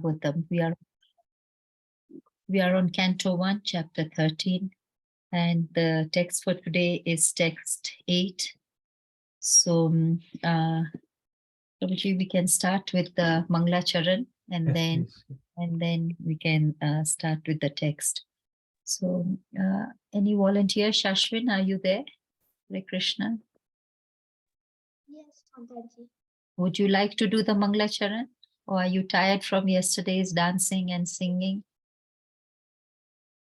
Bhagavatam. We are on Canto 1, Chapter 13, and the text for today is text 8. So, Prabhuji, we can start with the Manglacharan, and Yes, then we can start with the text. So, any volunteer? Shashwin, are you there? Hare Krishna. Yes, Mataji. Would you like to do the Manglacharan, or are you tired from yesterday's dancing and singing?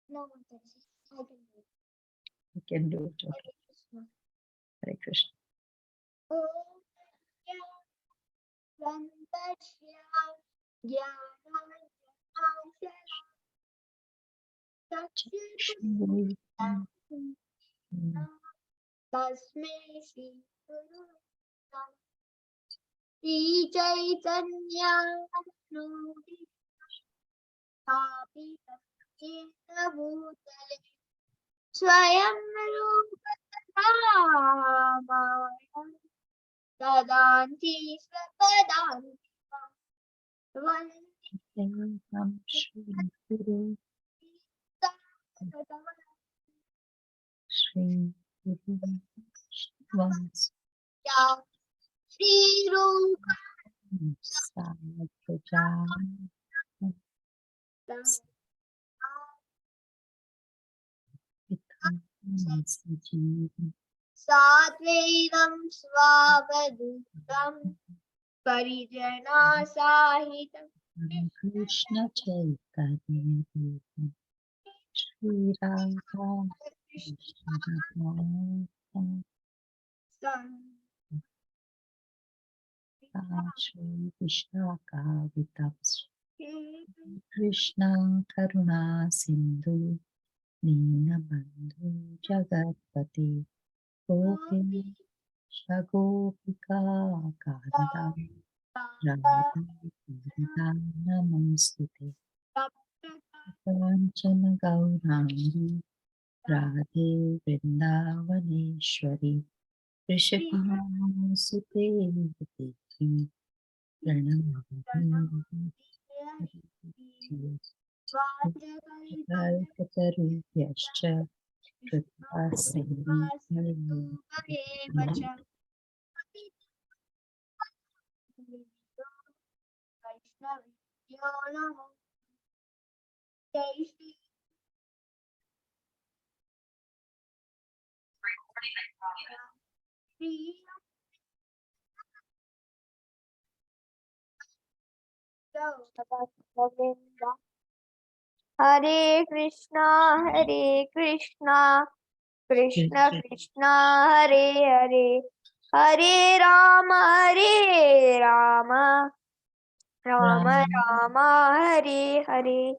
No, Mataji. I can do it. You can do it. Okay. Hare Krishna. Hare Krishna. Om Tasmai Shri Guru Shri Chaitanya Bhutale Swayam Rupa Ramaya Dadanti Swapadanti Shri Guru Shri Guru Vans Shri Rupa Satvedam Swavadutam Parijana Sahitam Krishna Chaitanya Shri Radha Krishna Shri Vishaka Vitas Krishna Karuna Sindhu Nina Bandhu Jagatpati Gopi Shagopika Kanta Radha Namostute Kanchana Gaurangi Radhe Vrindavaneshwari Krishna Sute Vati Kalpatarubhyascha Kripa Sindhu Hare Krishna, Krishna Krishna, Hare Hare, Hare Rama, Rama Rama, Hare Hare,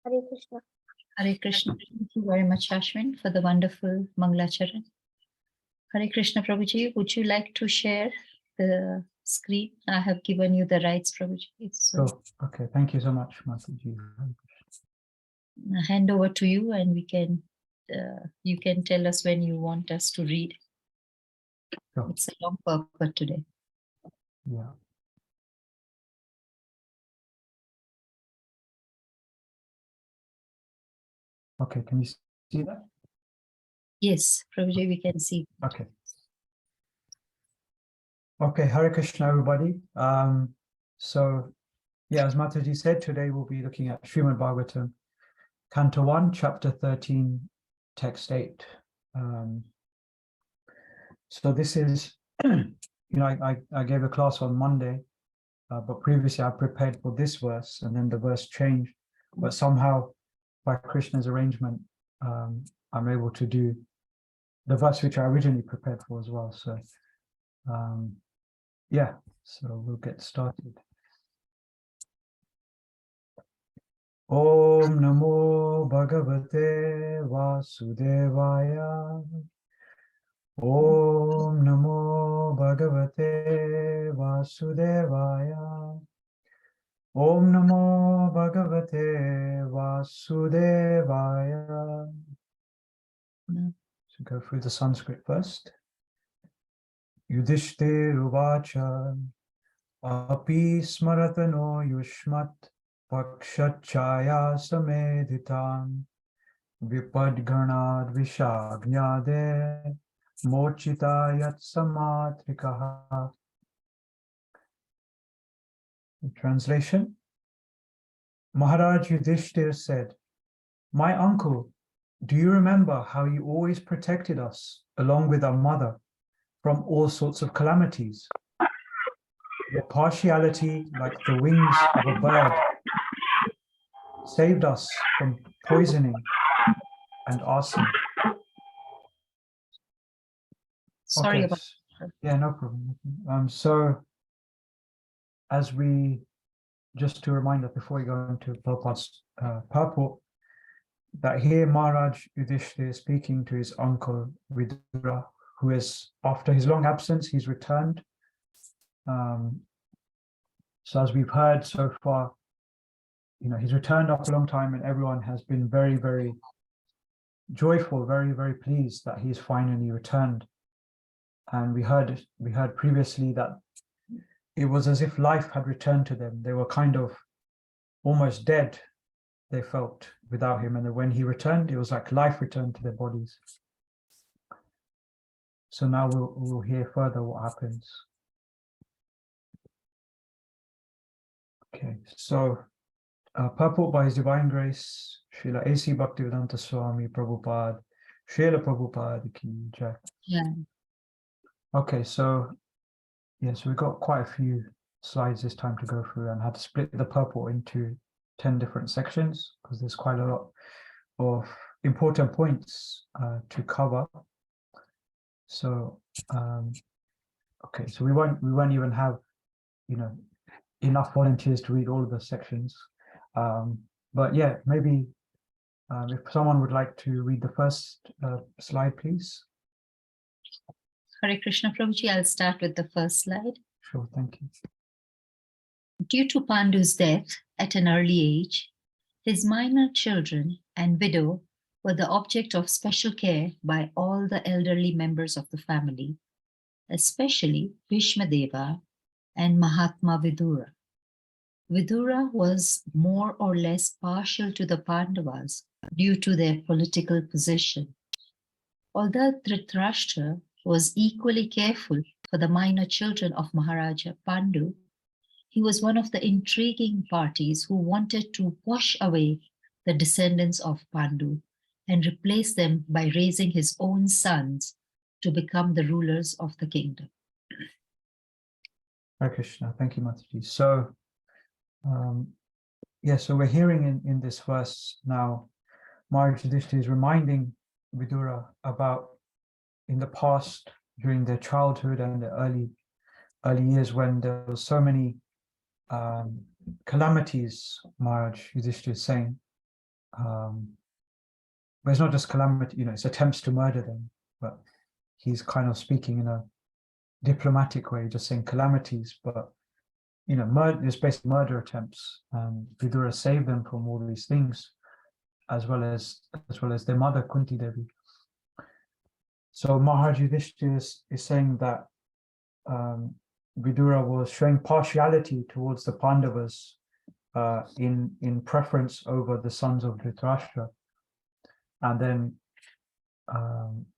Hare Krishna. Hare Krishna. Thank you very much, Ashwin, for the wonderful Manglacharan. Hare Krishna, Prabhuji, would you like to share the screen? I have given you the rights, Prabhuji. So okay, thank you so much, Mataji. I hand over to you, and we can you can tell us when you want us to read. Sure. It's a long purport today. Yeah. Okay, can you see that? Yes, Prabhuji, we can see. Okay. Okay, Hare Krishna, everybody. So, yeah, as Mataji said, today we'll be looking at Srimad Bhagavatam, Canto 1, Chapter 13, Text 8. So this is, I gave a class on Monday, but previously I prepared for this verse, and then the verse changed. But somehow, by Krishna's arrangement, I'm able to do the verse which I originally prepared for as well. So, yeah, so we'll get started. Om Namo Bhagavate Vasudevaya. Om Namo Bhagavate Vasudevaya. Om Namo Bhagavate Vasudevaya. So go through the Sanskrit first. Yudhishthir Uvacha Api Smaratano Yushmat Pakshachaya samedhitan vipadganad vishagnyade mochita yat samatrikaha. Translation. Maharaj Yudhishthir said, "My uncle, do you remember how you always protected us, along with our mother, from all sorts of calamities? Your partiality, like the wings of a bird, saved us from poisoning and arson." Sorry Okay, about yeah, no problem. So as we, just to remind us before we go into Prabhupada's purport, that here Maharaj Yudhishthira is speaking to his uncle Vidura, who is, after his long absence, he's returned. So as we've heard so far, he's returned after a long time, and everyone has been very, very joyful, very, very pleased that he's finally returned. And we heard previously that it was as if life had returned to them. They were kind of almost dead, they felt, without him. And then when he returned, it was like life returned to their bodies. So now we'll hear further what happens. Okay, so purport by His Divine Grace, Srila A.C. Bhaktivedanta Swami Prabhupada, Srila Prabhupada Ki Jai. Yeah. Okay, so we've got quite a few slides this time to go through, and had to split the purport into 10 different sections because there's quite a lot of important points to cover. So okay, so we won't even have enough volunteers to read all of the sections. But yeah, maybe if someone would like to read the first slide, please. Hare Krishna Prabhuji, I'll start with the first slide. Sure, thank you. Due to Pandu's death at an early age, his minor children and widow were the object of special care by all the elderly members of the family, especially Bhishma Deva and Mahatma Vidura. Vidura was more or less partial to the Pandavas due to their political position. Although Dhritarashtra was equally careful for the minor children of Maharaja Pandu, he was one of the intriguing parties who wanted to wash away the descendants of Pandu and replace them by raising his own sons to become the rulers of the kingdom. Hare Krishna, thank you, Mataji. So, so we're hearing in this verse now, Maharaj Yudhishthira is reminding Vidura about in the past, during their childhood and the early years, when there was so many calamities. Maharaj Yudhishthira is saying, but it's not just calamity, it's attempts to murder them, but he's kind of speaking in a diplomatic way, just saying calamities, but it's basically murder attempts. And Vidura saved them from all these things, as well as their mother Kunti Devi. So Maharaj Yudhishthira is saying that Vidura was showing partiality towards the Pandavas in preference over the sons of Dhritarashtra. And then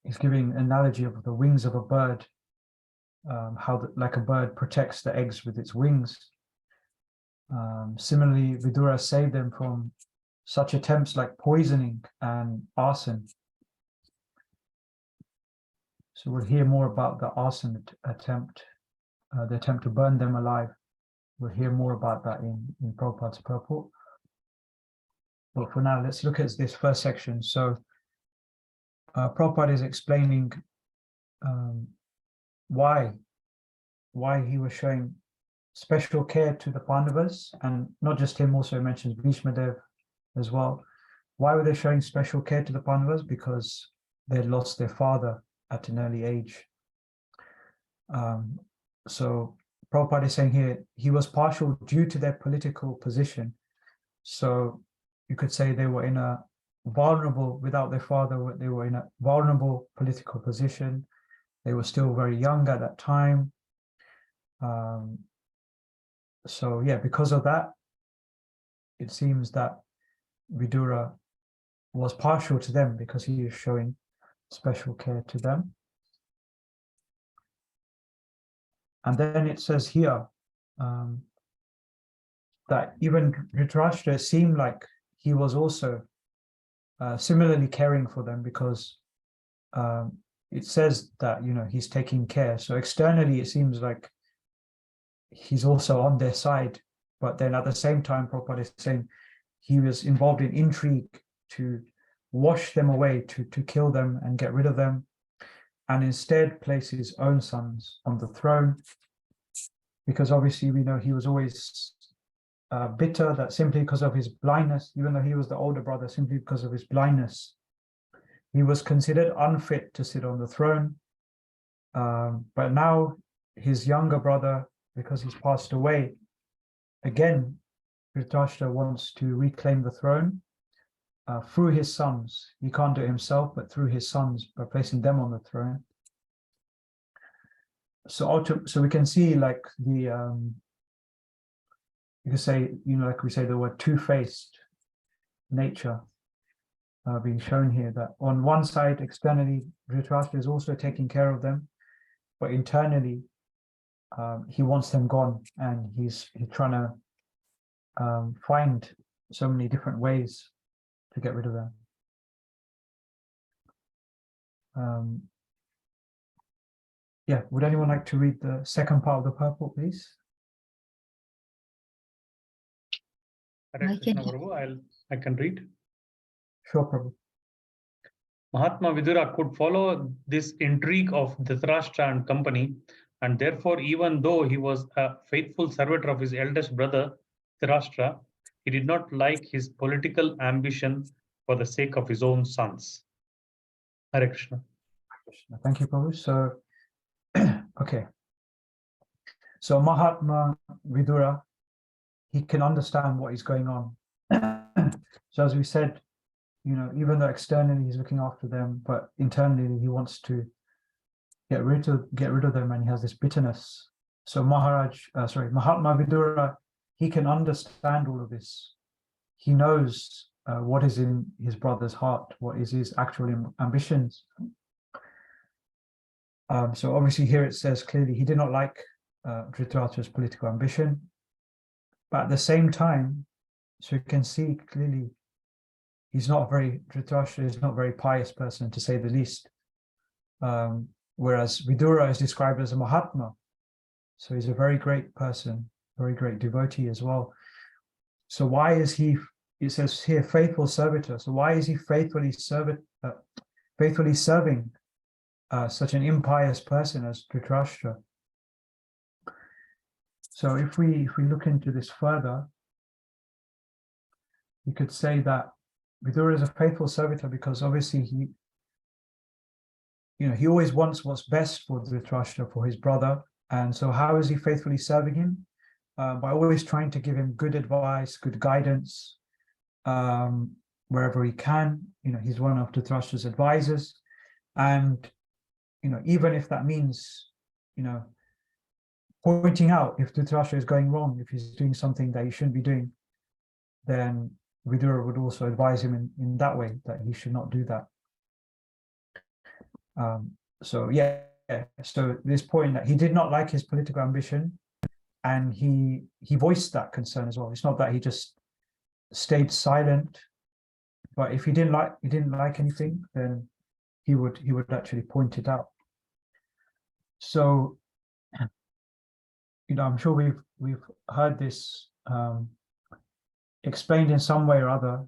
he's giving an analogy of the wings of a bird, how like a bird protects the eggs with its wings. Similarly, Vidura saved them from such attempts like poisoning and arson. So we'll hear more about the arson attempt, the attempt to burn them alive. We'll hear more about that in Prabhupada's purport. But for now, let's look at this first section. So Prabhupada is explaining why he was showing special care to the Pandavas, and not just him, also mentions Bhishma Dev as well. Why were they showing special care to the Pandavas? Because they had lost their father at an early age. So Prabhupada is saying here, he was partial due to their political position. So you could say they were in a vulnerable, without their father, they were in a vulnerable political position. They were still very young at that time. So yeah, because of that, it seems that Vidura was partial to them because he is showing special care to them. And then it says here that even Dhritarashtra seemed like he was also similarly caring for them, because it says that, you know, he's taking care. So externally, it seems like he's also on their side. But then at the same time, Prabhupada is saying he was involved in intrigue to wash them away, to kill them and get rid of them, and instead place his own sons on the throne. Because obviously we know he was always bitter that simply because of his blindness, even though he was the older brother, simply because of his blindness, he was considered unfit to sit on the throne. But now his younger brother, because he's passed away, again, Dhritarashtra wants to reclaim the throne through his sons. He can't do it himself, but through his sons, by placing them on the throne. So we can see, like, the you could say, you know, like we say the word two-faced nature being shown here, that on one side, externally, Dhritarashtra is also taking care of them, but internally, he wants them gone, and he's trying to find so many different ways to get rid of them. Yeah, would anyone like to read the second part of the purport, please? I can- Prabhu, I can read. Sure, Prabhu. Mahatma Vidura could follow this intrigue of Dhritarashtra and company, and therefore, even though he was a faithful servitor of his eldest brother, Dhritarashtra, he did not like his political ambition for the sake of his own sons. Hare Krishna. Thank you, Prabhu. So, okay. So Mahatma Vidura, he can understand what is going on. So as we said, you know, even though externally he's looking after them, but internally he wants to get rid of them, and he has this bitterness. So Mahatma Vidura, he can understand all of this. He knows what is in his brother's heart, what is his actual ambitions. So obviously here it says clearly he did not like Dhritarashtra's political ambition, but at the same time, so you can see clearly Dhritarashtra is not a very pious person, to say the least. Whereas Vidura is described as a Mahatma, so he's a very great person, very great devotee as well. So why is he? It says here, faithful servitor. So why is he faithfully serving such an impious person as Dhritarashtra? So if we look into this further, you could say that Vidura is a faithful servitor because obviously he always wants what's best for Dhritarashtra, for his brother. And so how is he faithfully serving him? By always trying to give him good advice, good guidance, wherever he can. He's one of Dhritarashtra's advisors. And, even if that means, pointing out if Dhritarashtra is going wrong, if he's doing something that he shouldn't be doing, then Vidura would also advise him in that way, that he should not do that. So this point that he did not like his political ambition, and he voiced that concern as well. It's not that he just stayed silent, but if he didn't like anything, then he would actually point it out. So, I'm sure we've heard this explained in some way or other.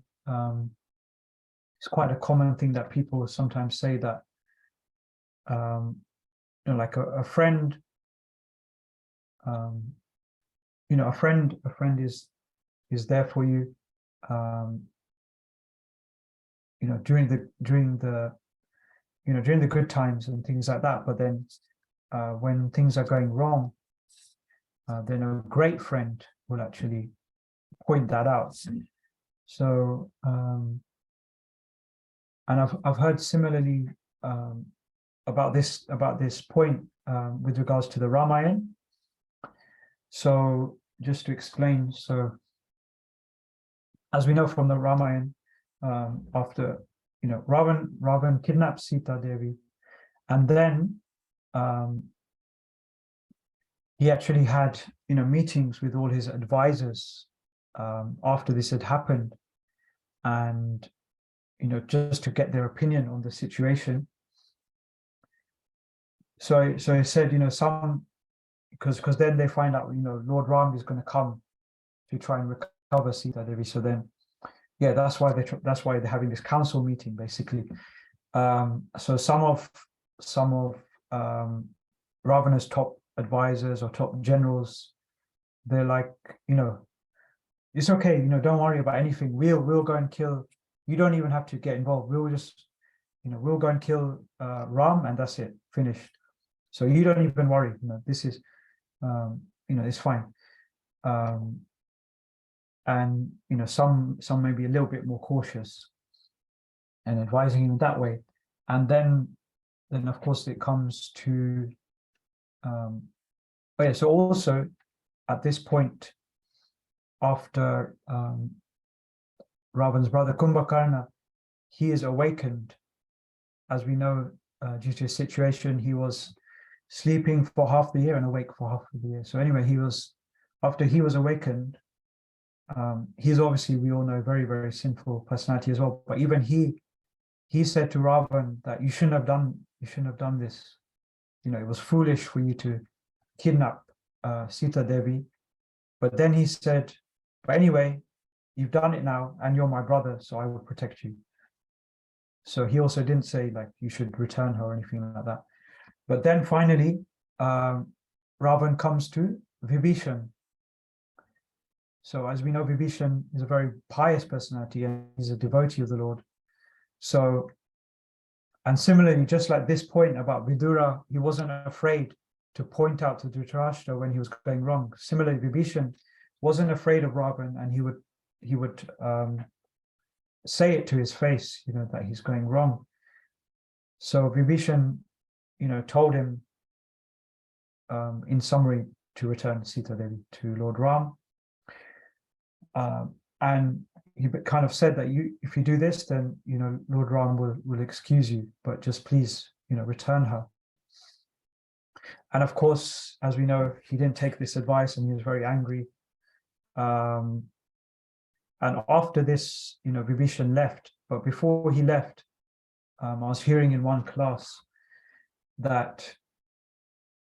It's quite a common thing that people sometimes say that, like a friend, a friend is there for you, during the good times and things like that. But then when things are going wrong, then a great friend will actually point that out. So, and I've heard similarly about this point with regards to the Ramayana. So just to explain, so as we know from the Ramayana, after Ravan kidnapped Sita Devi, and then he actually had meetings with all his advisors after this had happened, and just to get their opinion on the situation. So he said, some, because then they find out Lord Ram is going to come to try and recover Sita Devi. So then, yeah, that's why they're having this council meeting basically. So some of Ravana's top advisors or top generals, they're like, it's okay, don't worry about anything. We'll go and kill. You don't even have to get involved. We'll just, we'll go and kill Ram, and that's it, finished. So you don't even worry. This is, it's fine. And some may be a little bit more cautious and advising him that way. And then of course it comes to so also at this point, after Ravan's brother Kumbhakarna, he is awakened. As we know, due to his situation, he was sleeping for half the year and awake for half of the year. So anyway, after he was awakened, he's obviously, we all know, very, very sinful personality as well. But even he said to Ravan that you shouldn't have done this. It was foolish for you to kidnap Sita Devi. But then he said, but anyway, you've done it now, and you're my brother, so I will protect you. So he also didn't say like you should return her or anything like that. But then finally, Ravan comes to Vibhishan. So as we know, Vibhishan is a very pious personality and he's a devotee of the Lord. So, and similarly, just like this point about Vidura, he wasn't afraid to point out to Dhritarashtra when he was going wrong. Similarly, Vibhishan wasn't afraid of Ravan, and he would say it to his face, that he's going wrong. So Vibhishan, told him, in summary, to return Sita Devi to Lord Ram. And he kind of said that if you do this, then Lord Ram will excuse you, but just please return her. And of course, as we know, he didn't take this advice, and he was very angry. And after this, Vibhishan left. But before he left, I was hearing in one class that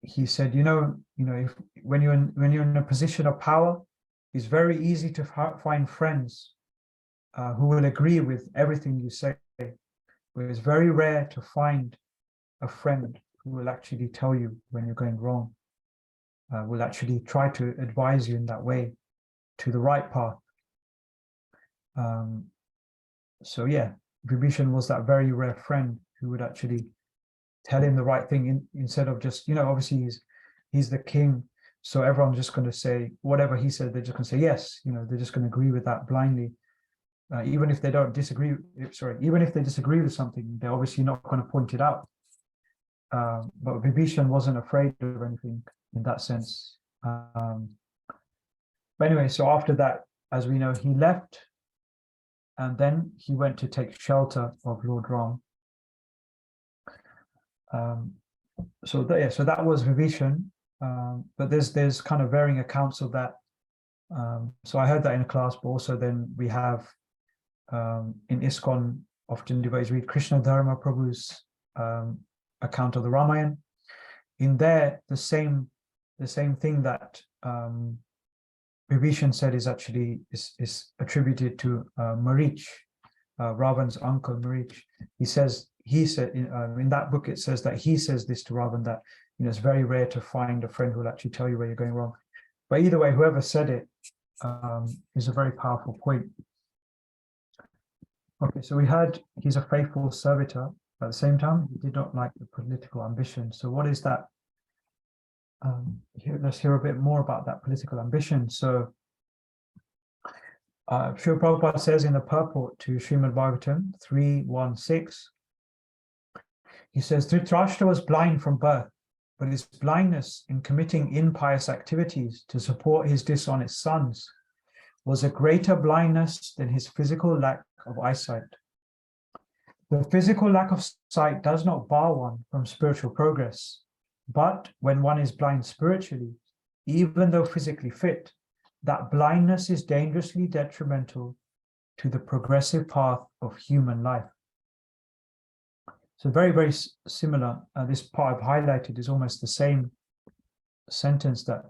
he said, if when you're in a position of power, it's very easy to find friends who will agree with everything you say. But it's very rare to find a friend who will actually tell you when you're going wrong, will actually try to advise you in that way to the right path. So yeah, Vibhishan was that very rare friend who would actually tell him the right thing instead of just, obviously he's the king, so everyone's just going to say whatever he said, they're just going to say yes, they're just going to agree with that blindly, even if they don't disagree. Even if they disagree with something, they're obviously not going to point it out. But Vibhishan wasn't afraid of anything in that sense. But anyway, so after that, as we know, he left, and then he went to take shelter of Lord Ram. So that was Vibhishan. But there's kind of varying accounts of that. So I heard that in a class, but also then we have in ISKCON, often devotees read Krishna Dharma Prabhu's account of the Ramayana. In there, the same thing that Vibhishan said is actually is attributed to Marich, Ravan's uncle Marich. He said in that book, it says that he says this to Ravan, that it's very rare to find a friend who will actually tell you where you're going wrong. But either way, whoever said it is a very powerful point. Okay, so we heard he's a faithful servitor. At the same time, he did not like the political ambition. So what is that? Let's hear a bit more about that political ambition. So Srila Prabhupada says in the purport to Srimad Bhagavatam 3.1.6, he says, Dhritarashtra was blind from birth, but his blindness in committing impious activities to support his dishonest sons was a greater blindness than his physical lack of eyesight. The physical lack of sight does not bar one from spiritual progress, but when one is blind spiritually, even though physically fit, that blindness is dangerously detrimental to the progressive path of human life. So very, very similar. This part I've highlighted is almost the same sentence that,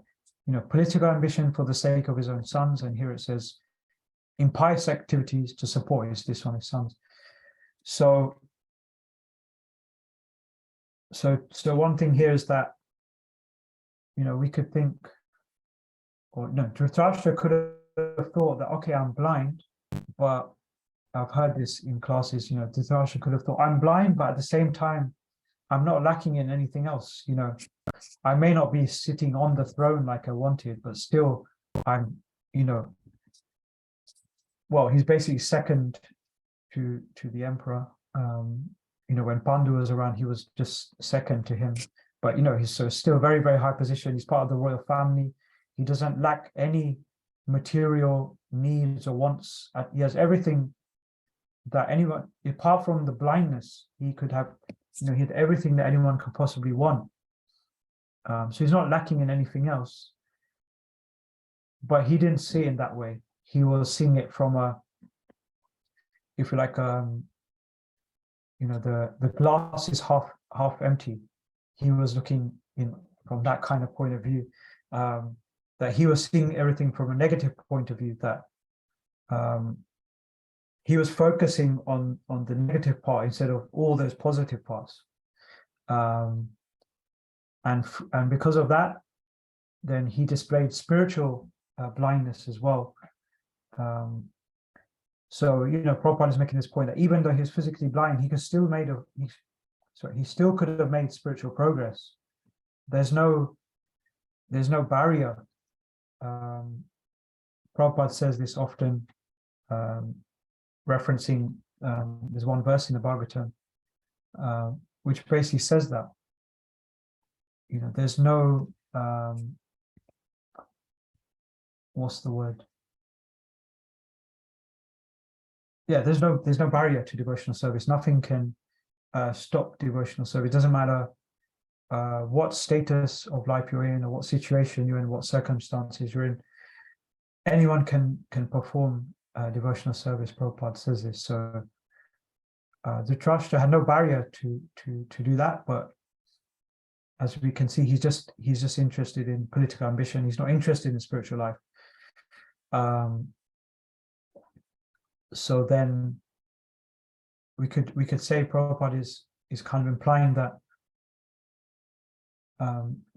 political ambition for the sake of his own sons. And here it says, impious activities to support his dishonest sons. So one thing here is that, we could think, or no, Dhritarashtra could have thought that, okay, I'm blind, but I've heard this in classes, Dhritarashtra could have thought, I'm blind, but at the same time, I'm not lacking in anything else. I may not be sitting on the throne like I wanted, but still I'm, well, he's basically second to the emperor. When Pandu was around, he was just second to him. But he's still very, very high position. He's part of the royal family. He doesn't lack any material needs or wants. He has everything that anyone, apart from the blindness, he could have. He had everything that anyone could possibly want. So he's not lacking in anything else. But he didn't see it in that way. He was seeing it from a, if you like, the glass is half empty. He was looking in from that kind of point of view, that he was seeing everything from a negative point of view, that he was focusing on the negative part instead of all those positive parts. And because of that, then he displayed spiritual blindness as well. So Prabhupada is making this point that even though he was physically blind, he could still he still could have made spiritual progress. There's no barrier. Prabhupada says this often, referencing there's one verse in the Bhagavatam, which basically says that there's no what's the word? Yeah, there's no barrier to devotional service. Nothing can stop devotional service. It doesn't matter what status of life you're in, or what situation you're in, what circumstances you're in. Anyone can perform devotional service. Prabhupada says this. So Dhritarashtra had no barrier to do that, but as we can see, he's just interested in political ambition. He's not interested in spiritual life. So then we could say Prabhupada is kind of implying that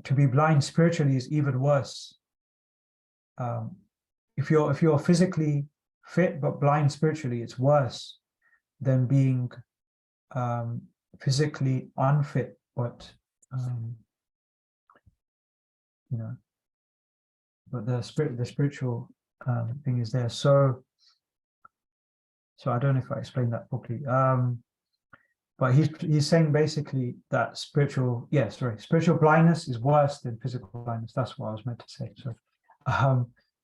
to be blind spiritually is even worse. If you're physically fit but blind spiritually, it's worse than being physically unfit but but the spiritual thing is there. So I don't know if I explained that properly. But he's saying basically that spiritual blindness is worse than physical blindness. That's what I was meant to say.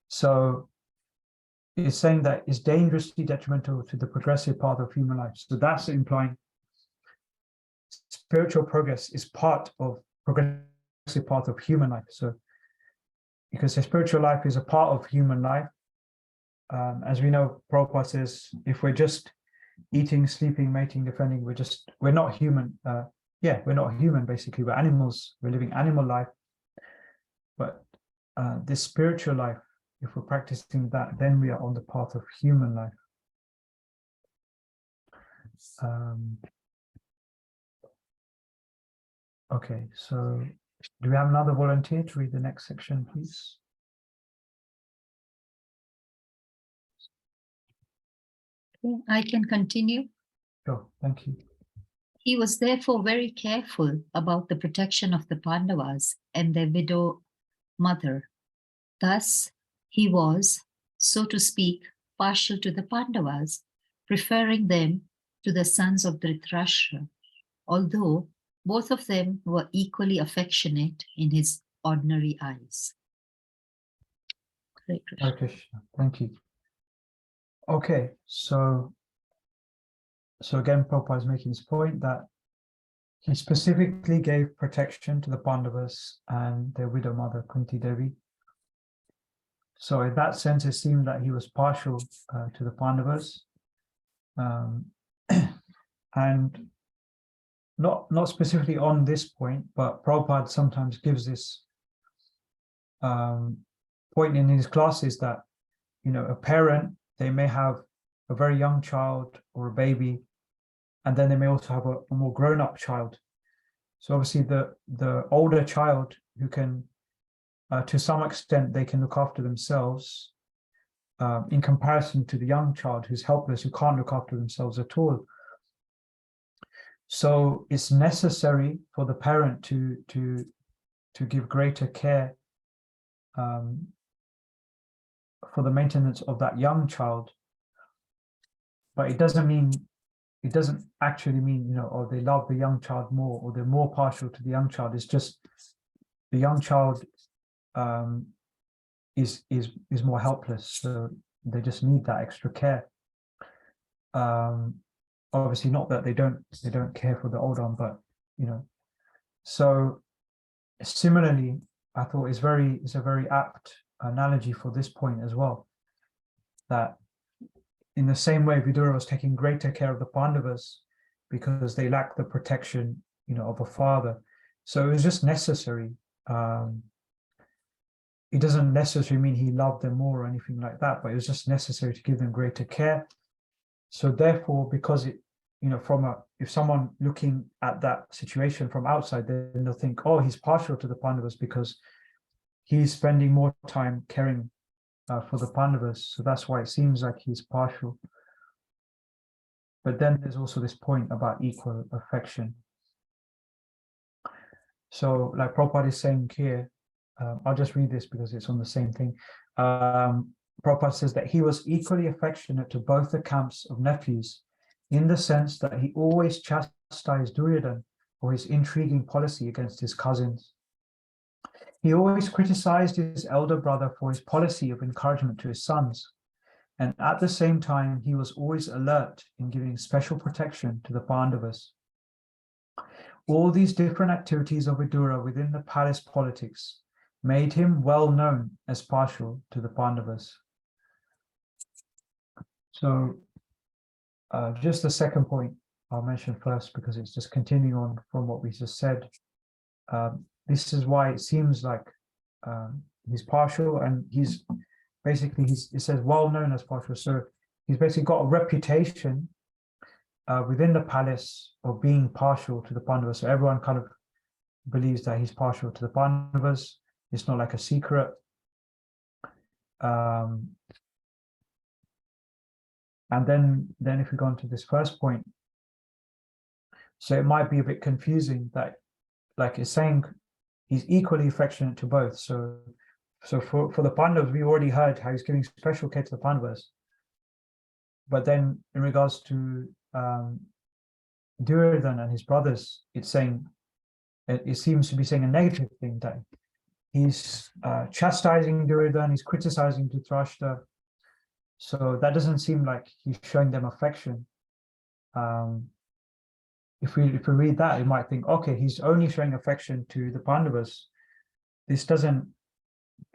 So it's saying that it's dangerously detrimental to the progressive path of human life. So that's implying spiritual progress is part of progressive path of human life. So because the spiritual life is a part of human life, as we know, Prabhupada says, if we're just eating, sleeping, mating, defending, we're not human. We're not human, basically. We're animals. We're living animal life. But this spiritual life, if we're practicing that, then we are on the path of human life. Okay, so do we have another volunteer to read the next section, please? I can continue. Sure, thank you. He was therefore very careful about the protection of the Pandavas and their widow mother. Thus, he was, so to speak, partial to the Pandavas, preferring them to the sons of Dhritarashtra, although both of them were equally affectionate in his ordinary eyes. Hare Krishna. Hare Krishna. Thank you. Okay, so again, Prabhupada is making this point that he specifically gave protection to the Pandavas and their widow mother Kunti Devi. So in that sense, it seemed that he was partial to the Pandavas, and not specifically on this point, but Prabhupada sometimes gives this point in his classes that, you know, a parent, they may have a very young child or a baby, and then they may also have a more grown-up child. So obviously the older child who can, to some extent, they can look after themselves in comparison to the young child who's helpless, who can't look after themselves at all. So it's necessary for the parent to give greater care for the maintenance of that young child. But it doesn't actually mean, you know, or they love the young child more, or they're more partial to the young child. It's just the young child is more helpless, so they just need that extra care. Obviously not that they don't care for the old one, but you know. So similarly, I thought it's a very apt analogy for this point as well, that in the same way Vidura was taking greater care of the Pandavas because they lacked the protection, you know, of a father. So it was just necessary. It doesn't necessarily mean he loved them more or anything like that, but it was just necessary to give them greater care. So therefore, because it, you know, if someone looking at that situation from outside, then they'll think, oh, he's partial to the Pandavas because he's spending more time caring for the Pandavas. So that's why it seems like he's partial. But then there's also this point about equal affection. So like Prabhupada is saying here, I'll just read this because it's on the same thing. Prabhupada says that he was equally affectionate to both the camps of nephews, in the sense that he always chastised Duryodhana for his intriguing policy against his cousins. He always criticized his elder brother for his policy of encouragement to his sons. And at the same time, he was always alert in giving special protection to the Pandavas. All these different activities of Vidura within the palace politics made him well known as partial to the Pandavas. So just the second point I'll mention first, because it's just continuing on from what we just said. This is why it seems like he's partial, and he's basically, it says well known as partial. So he's basically got a reputation within the palace of being partial to the Pandavas. So everyone kind of believes that he's partial to the Pandavas. It's not like a secret. And then if we go on to this first point, so it might be a bit confusing that, like it's saying, he's equally affectionate to both. So for the Pandavas, we already heard how he's giving special care to the Pandavas. But then in regards to Duryodhana and his brothers, it's saying, it seems to be saying a negative thing, that he's chastising Duryodhana, he's criticizing Dhritarashtra. So that doesn't seem like he's showing them affection. If we read that, you might think, okay, he's only showing affection to the Pandavas. This doesn't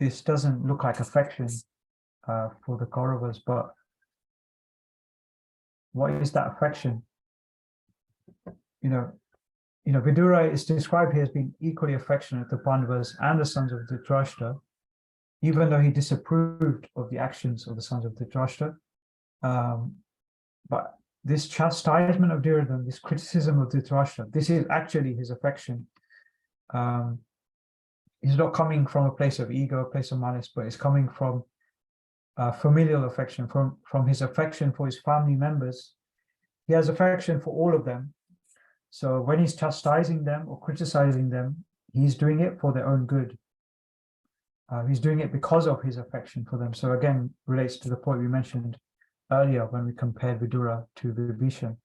look like affection for the Kauravas. But what is that affection? You know, Vidura is described here as being equally affectionate to Pandavas and the sons of Dhritarashtra, even though he disapproved of the actions of the sons of Dhritarashtra. But this chastisement of Duryodhana, this criticism of Dhritarashtra, this is actually his affection. He's not coming from a place of ego, a place of malice, but it's coming from familial affection, from his affection for his family members. He has affection for all of them. So when he's chastising them or criticizing them, he's doing it for their own good. He's doing it because of his affection for them. So again, relates to the point we mentioned earlier when we compared Vidura to Vibhishan.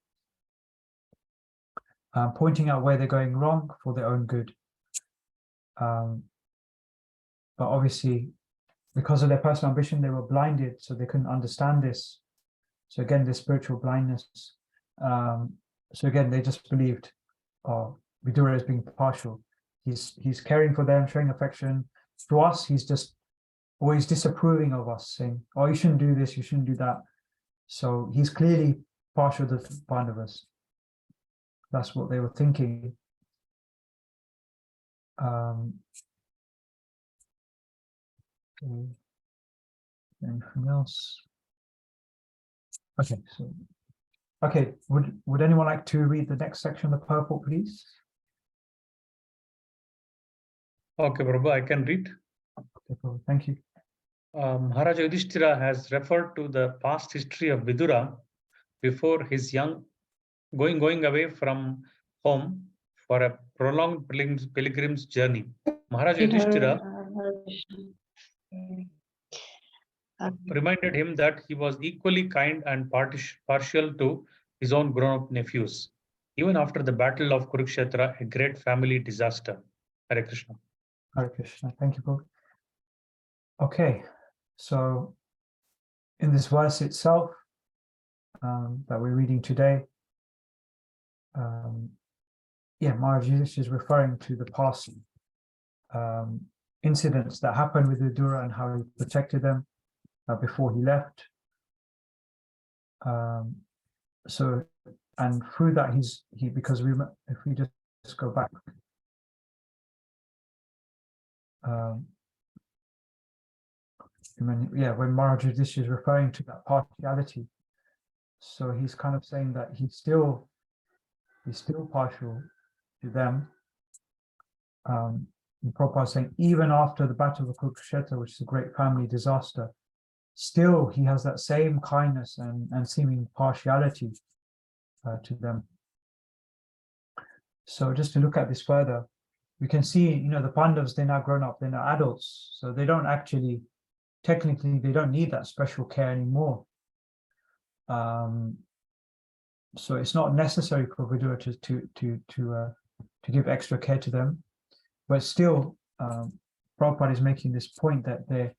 Pointing out where they're going wrong for their own good. But obviously, because of their personal ambition, they were blinded, so they couldn't understand this. So again, this spiritual blindness. So again, they just believed, oh, Vidura is being partial. He's caring for them, showing affection. To us, he's just always disapproving of us, saying, oh, you shouldn't do this, you shouldn't do that. So he's clearly partial to the Pandavas. That's what they were thinking. Anything else? Okay, so okay, would anyone like to read the next section of the purport, please? Okay, Prabhu, I can read. Okay, Prabhu, thank you. Maharaja Yudhishthira has referred to the past history of Vidura before his going away from home for a prolonged pilgrim's journey. Maharaja Yudhishthira reminded him that he was equally kind and partial to his own grown-up nephews, even after the battle of Kurukshetra, a great family disaster. Hare Krishna. Hare Krishna, thank you, Prabhu. Okay, so in this verse itself that we're reading today, Maharaj Yudhishthira is referring to the past incidents that happened with Vidura and how he protected them before he left. So, and through that, because if we just go back, when Maharaj Yudhishthira is referring to that partiality, so he's kind of saying that he's still partial to them. And Prabhupada is saying even after the Battle of Kurukshetra, which is a great family disaster, still he has that same kindness and seeming partiality to them. So just to look at this further, we can see, the Pandavas, they're now grown up, they're now adults, so they don't actually, technically, they don't need that special care anymore. So it's not necessary for Vidura to give extra care to them, but still, Prabhupada is making this point that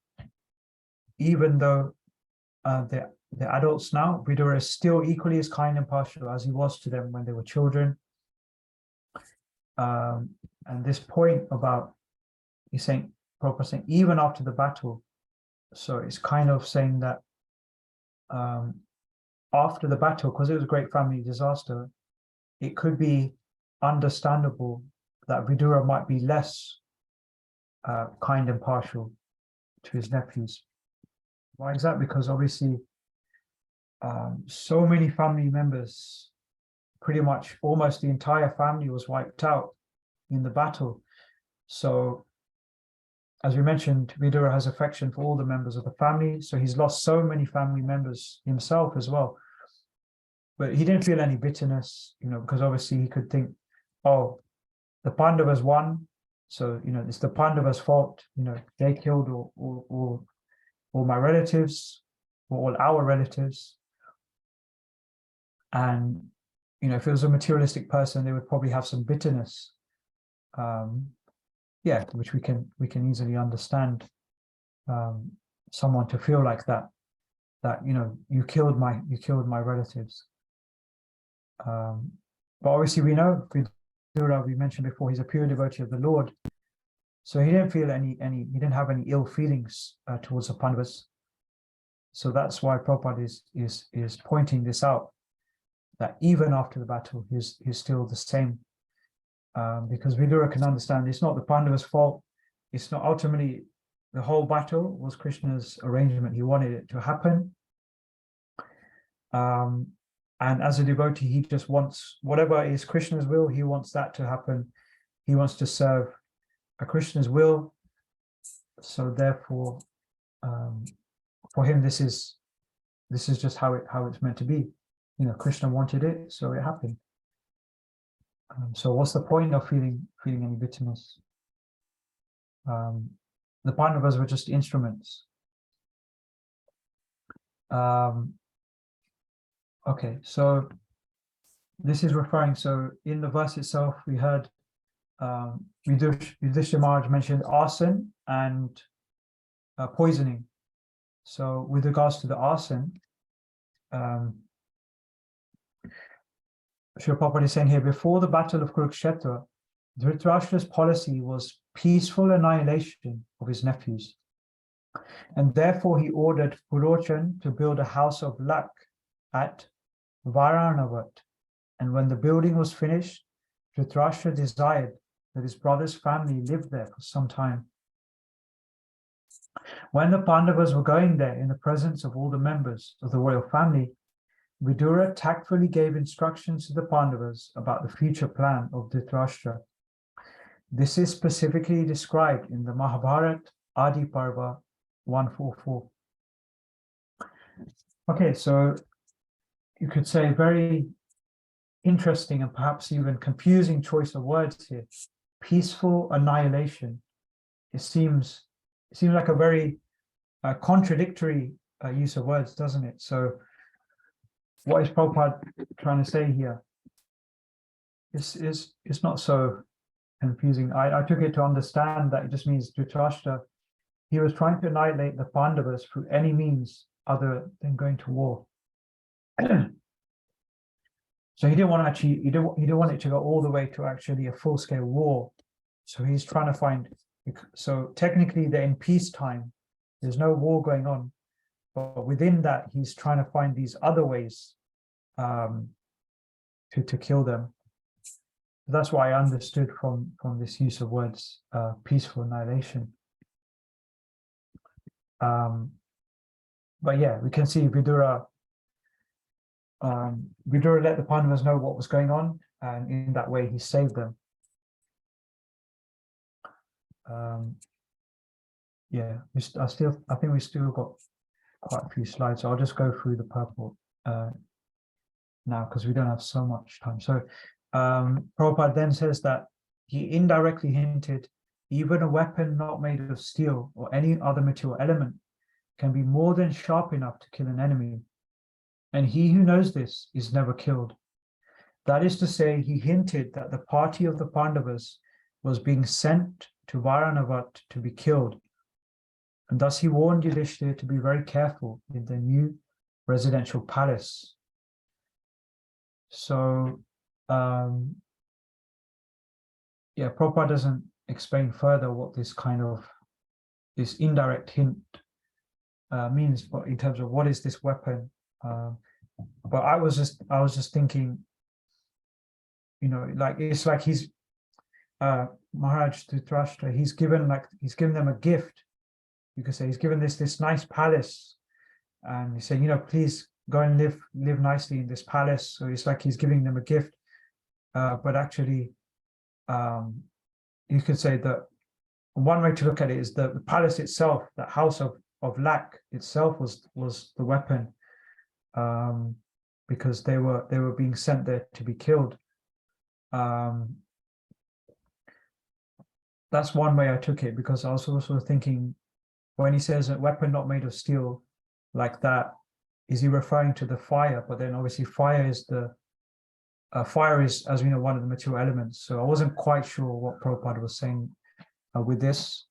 even though they're adults now, Vidura is still equally as kind and partial as he was to them when they were children. And this point about, Prabhupada saying, even after the battle, so it's kind of saying that after the battle, because it was a great family disaster, it could be understandable that Vidura might be less kind and partial to his nephews. Why is that? Because obviously so many family members, pretty much almost the entire family was wiped out in the battle. So as we mentioned, Vidura has affection for all the members of the family, so he's lost so many family members himself as well. But he didn't feel any bitterness, because obviously he could think, oh, the Pandavas won, so it's the Pandavas' fault. They killed all my relatives, or all our relatives. And if it was a materialistic person, they would probably have some bitterness. Which we can easily understand. Someone to feel like that you killed my relatives. But obviously we know Vidura, we mentioned before, he's a pure devotee of the Lord, so he didn't feel he didn't have any ill feelings towards the Pandavas. So that's why Prabhupada is pointing this out, that even after the battle he's still the same. Because Vidura can understand it's not the Pandavas' fault. It's not, ultimately, the whole battle was Krishna's arrangement. He wanted it to happen. And as a devotee, he just wants whatever is Krishna's will, he wants that to happen. He wants to serve Krishna's will. So therefore, for him, this is just how it's meant to be. Krishna wanted it, so it happened. So what's the point of feeling any bitterness? The Pandavas were just instruments. Okay, so this is referring, so in the verse itself, we heard Yudhishthira Maharaj mentioned arson and poisoning. So with regards to the arson, Srila Prabhupada is saying here, before the battle of Kurukshetra, Dhritarashtra's policy was peaceful annihilation of his nephews. And therefore he ordered Purochan to build a house of luck at Varanavat. And when the building was finished, Dhritarashtra desired that his brother's family lived there for some time. When the Pandavas were going there in the presence of all the members of the royal family, Vidura tactfully gave instructions to the Pandavas about the future plan of Dhritarashtra. This is specifically described in the Mahabharata Adi Parva 144. Okay, so you could say very interesting and perhaps even confusing choice of words here. Peaceful annihilation. It seems like a very contradictory use of words, doesn't it? So what is Prabhupada trying to say here? It's not so confusing. I took it to understand that it just means Dhritarashtra, he was trying to annihilate the Pandavas through any means other than going to war. So he didn't want to actually, he didn't want it to go all the way to actually a full-scale war. So he's trying to find, so technically they're in peacetime, there's no war going on, but within that he's trying to find these other ways to kill them. That's what I understood from this use of words, peaceful annihilation. But yeah, we can see Vidura let the Pandavas know what was going on, and in that way he saved them. Yeah, I think we still got quite a few slides, so I'll just go through the purport now because we don't have so much time. So Prabhupada then says that he indirectly hinted even a weapon not made of steel or any other material element can be more than sharp enough to kill an enemy, and he who knows this is never killed. That is to say, he hinted that the party of the Pandavas was being sent to Varanavat to be killed, and thus he warned Yudhishthira to be very careful in the new residential palace. So yeah, Prabhupada doesn't explain further what this indirect hint means, but in terms of what is this weapon. But I was just thinking, like it's like he's Maharaj Dhritarashtra, he's given them a gift. You could say he's given this nice palace, and he's saying, please go and live nicely in this palace. So it's like he's giving them a gift, but actually, you could say that one way to look at it is the palace itself, the house of Lak itself was the weapon, because they were being sent there to be killed. That's one way I took it, because I was also thinking when he says a weapon not made of steel like that, is he referring to the fire? But then obviously fire is, as we know, one of the material elements. So I wasn't quite sure what Prabhupada was saying with this.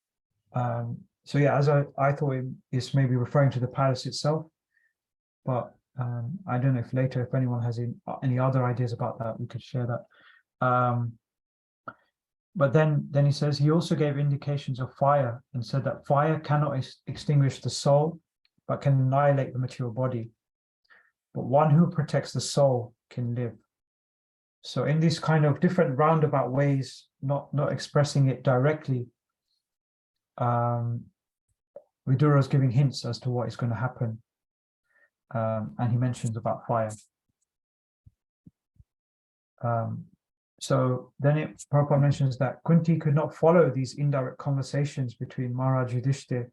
So yeah, as I thought it's maybe referring to the palace itself, but I don't know if later, if anyone has any other ideas about that, we could share that. But then he says he also gave indications of fire and said that fire cannot extinguish the soul, but can annihilate the material body. But one who protects the soul can live. So in these kind of different roundabout ways, not expressing it directly, Vidura is giving hints as to what is going to happen. And he mentions about fire. So then Prabhupada mentions that Kunti could not follow these indirect conversations between Maharaj Yudhishthira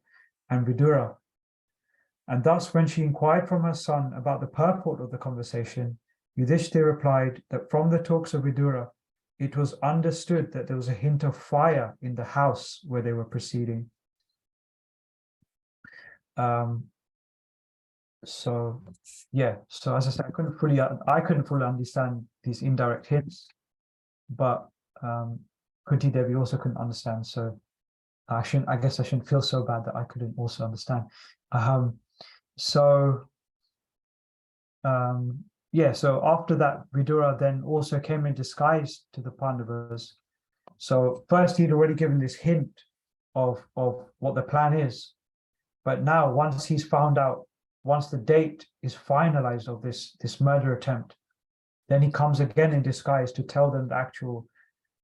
and Vidura. And thus, when she inquired from her son about the purport of the conversation, Yudhishthira replied that from the talks of Vidura, it was understood that there was a hint of fire in the house where they were proceeding. So yeah, so as I said, I couldn't fully understand these indirect hints, but Kunti Devi also couldn't understand. So I guess I shouldn't feel so bad that I couldn't also understand. So yeah, so after that, Vidura then also came in disguise to the Pandavas. So first he'd already given this hint of what the plan is. But now once he's found out, once the date is finalized of this murder attempt, then he comes again in disguise to tell them the actual,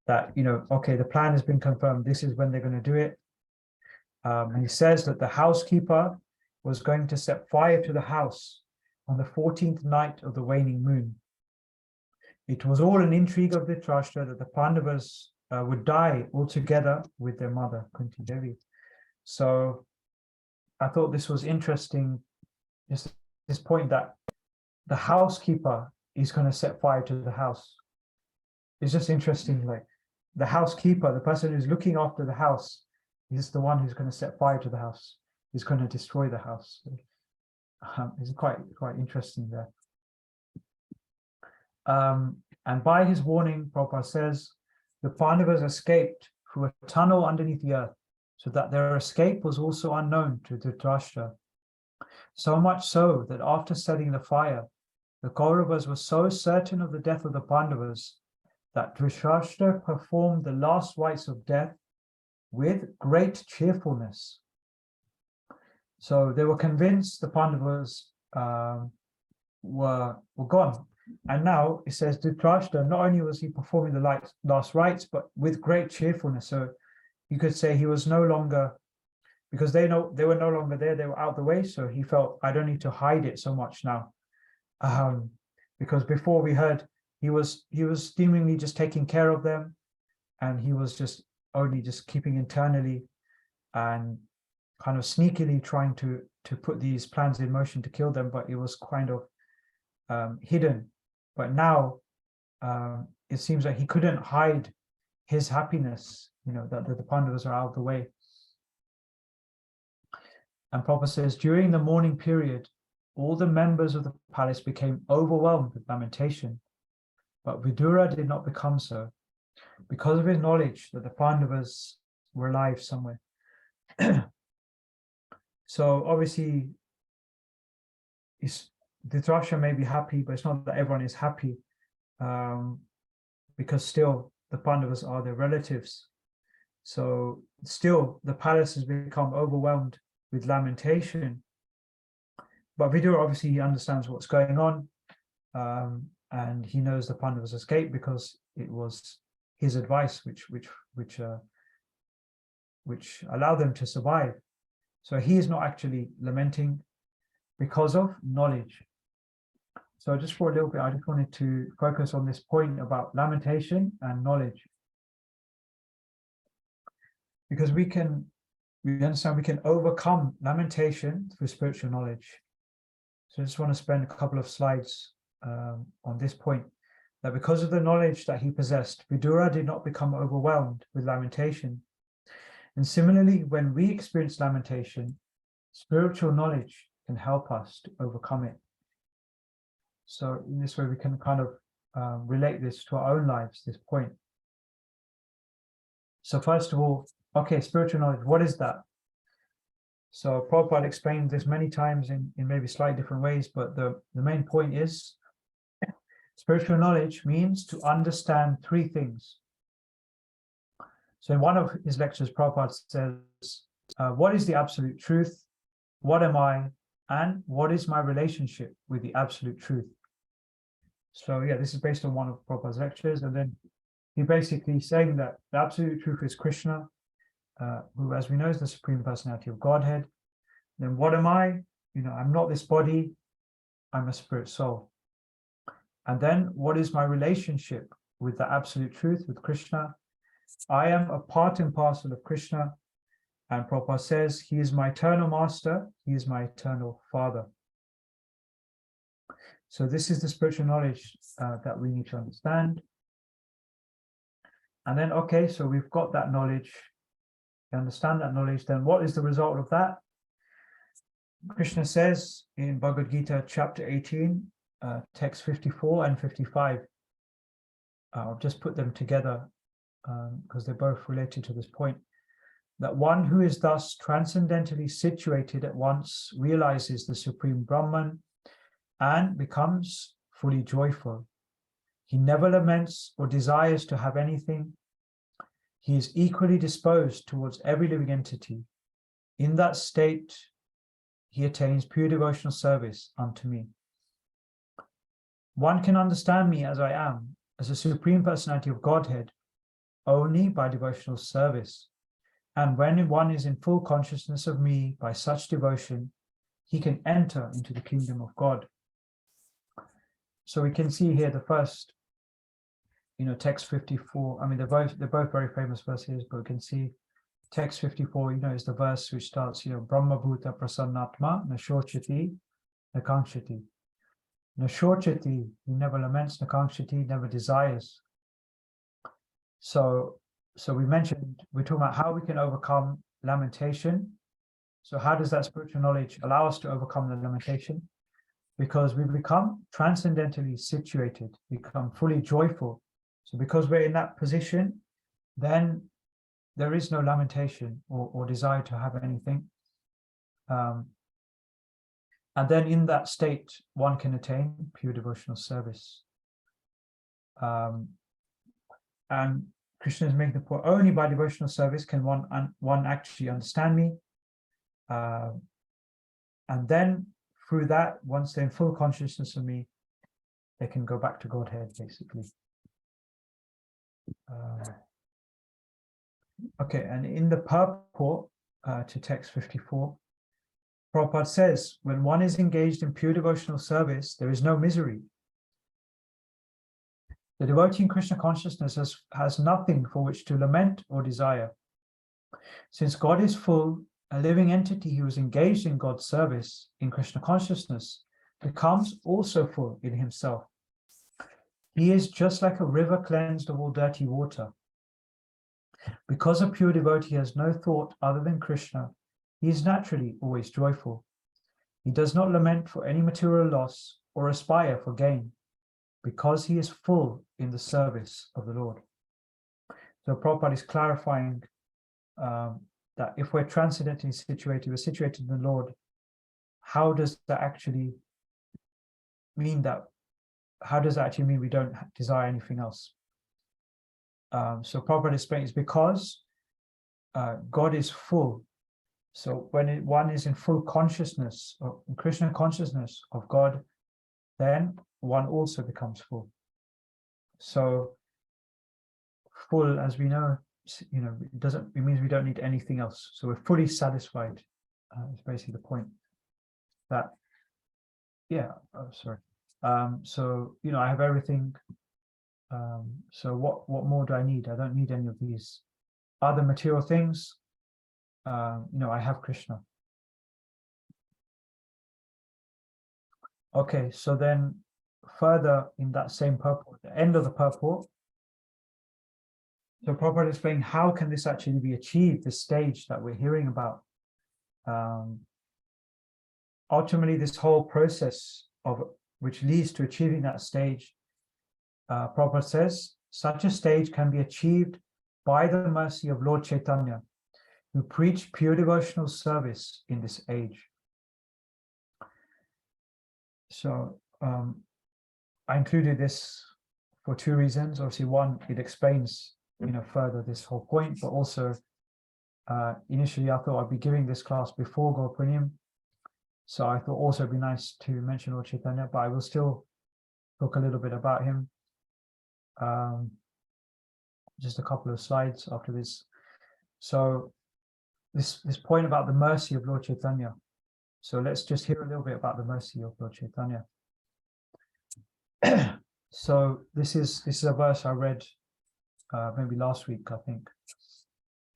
that, you know, okay, the plan has been confirmed. This is when they're going to do it. And he says that the housekeeper was going to set fire to the house on the 14th night of the waning moon. It was all an intrigue of Dhritarashtra that the Pandavas would die altogether with their mother, Kunti Devi. So I thought this was interesting, just this point that the housekeeper is going to set fire to the house. It's just interesting, like the housekeeper, the person who's looking after the house, is the one who's going to set fire to the house, is going to destroy the house. It's quite interesting there. And by his warning, Prabhupada says, the Pandavas escaped through a tunnel underneath the earth, so that their escape was also unknown to Dhritarashtra. So much so that after setting the fire, the Kauravas were so certain of the death of the Pandavas that Dhritarashtra performed the last rites of death with great cheerfulness. So they were convinced the Pandavas were gone. And now it says Dhritarashtra, not only was he performing the last rites, but with great cheerfulness. So you could say he was no longer, because they were no longer there, they were out of the way. So he felt, I don't need to hide it so much now. Because before we heard he was seemingly just taking care of them, and he was just only just keeping internally and kind of sneakily trying to put these plans in motion to kill them, but it was kind of hidden. But now it seems like he couldn't hide his happiness, you know, that the Pandavas are out of the way. And Prabhupada says, during the mourning period, all the members of the palace became overwhelmed with lamentation, but Vidura did not become so, because of his knowledge that the Pandavas were alive somewhere. So obviously, Dhritarashtra may be happy, but it's not that everyone is happy, because still the Pandavas are their relatives. So still the palace has become overwhelmed with lamentation. But Vidura, obviously, he understands what's going on, and he knows the Pandavas escaped because it was his advice which allowed them to survive. So he is not actually lamenting because of knowledge. So just for a little bit, I just wanted to focus on this point about lamentation and knowledge, because we understand we can overcome lamentation through spiritual knowledge. So I just want to spend a couple of slides on this point, that because of the knowledge that he possessed, Vidura did not become overwhelmed with lamentation. And similarly, when we experience lamentation, spiritual knowledge can help us to overcome it. So in this way, we can kind of relate this to our own lives, this point. So first of all, okay, spiritual knowledge, what is that? So Prabhupada explained this many times in maybe slightly different ways, but the main point is spiritual knowledge means to understand three things. So in one of his lectures, Prabhupada says, what is the absolute truth? What am I? And what is my relationship with the absolute truth? So yeah, this is based on one of Prabhupada's lectures. And then he basically saying that the absolute truth is Krishna, who, as we know, is the Supreme Personality of Godhead. Then what am I? You know, I'm not this body, I'm a spirit soul. And then what is my relationship with the absolute truth, with Krishna? I am a part and parcel of Krishna. And Prabhupada says, he is my eternal master, he is my eternal father. So this is the spiritual knowledge that we need to understand. And then, okay, so we've got that knowledge, we understand that knowledge, then what is the result of that? Krishna says in Bhagavad Gita, chapter 18, text 54 and 55. I'll just put them together because they're both related to this point. That one who is thus transcendentally situated at once realizes the Supreme Brahman and becomes fully joyful. He never laments or desires to have anything. He is equally disposed towards every living entity. In that state, he attains pure devotional service unto me. One can understand me as I am, as a supreme personality of Godhead, only by devotional service. And when one is in full consciousness of me by such devotion, he can enter into the kingdom of God. So we can see here the first, text 54. I mean, they're both very famous verses, but we can see text 54, is the verse which starts, Brahma Bhuta Prasannatma Nashochati Nakanshati. Nashochati, he never laments, Nakanshati, never desires. So we're talking about how we can overcome lamentation. So how does that spiritual knowledge allow us to overcome the lamentation? Because we become transcendentally situated, become fully joyful. So because we're in that position, then there is no lamentation or desire to have anything. And then in that state, one can attain pure devotional service. And Krishna is making the point, only by devotional service can one actually understand me. And then through that, once they're in full consciousness of me, they can go back to Godhead, basically. Okay, and in the purport to text 54, Prabhupada says, when one is engaged in pure devotional service, there is no misery. The devotee in Krishna consciousness has nothing for which to lament or desire. Since God is full, a living entity who is engaged in God's service in Krishna consciousness becomes also full in himself. He is just like a river cleansed of all dirty water. Because a pure devotee has no thought other than Krishna, he is naturally always joyful. He does not lament for any material loss or aspire for gain, because he is full in the service of the Lord. So Prabhupada is clarifying that if we're transcendently situated, we're situated in the Lord, how does that actually mean we don't desire anything else? So Prabhupada explains, because God is full. So when one is in full consciousness, or in Krishna consciousness of God, then one also becomes full. So full, as we know, it means we don't need anything else. So we're fully satisfied. It's basically the point. That, so I have everything. So what more do I need? I don't need any of these other material things. I have Krishna. Okay, so then further in that same purport, the end of the purport, so Prabhupada is explaining how can this actually be achieved, this stage that we're hearing about. Ultimately, this whole process which leads to achieving that stage, Prabhupada says, such a stage can be achieved by the mercy of Lord Chaitanya, who preached pure devotional service in this age. So I included this for two reasons. Obviously, one, it explains further this whole point, but also initially I thought I'd be giving this class before Gaur Purnima, so I thought also it'd be nice to mention Lord Chaitanya, but I will still talk a little bit about him. Just a couple of slides after this. So this point about the mercy of Lord Chaitanya. So let's just hear a little bit about the mercy of Lord Chaitanya. So this is a verse I read maybe last week, I think.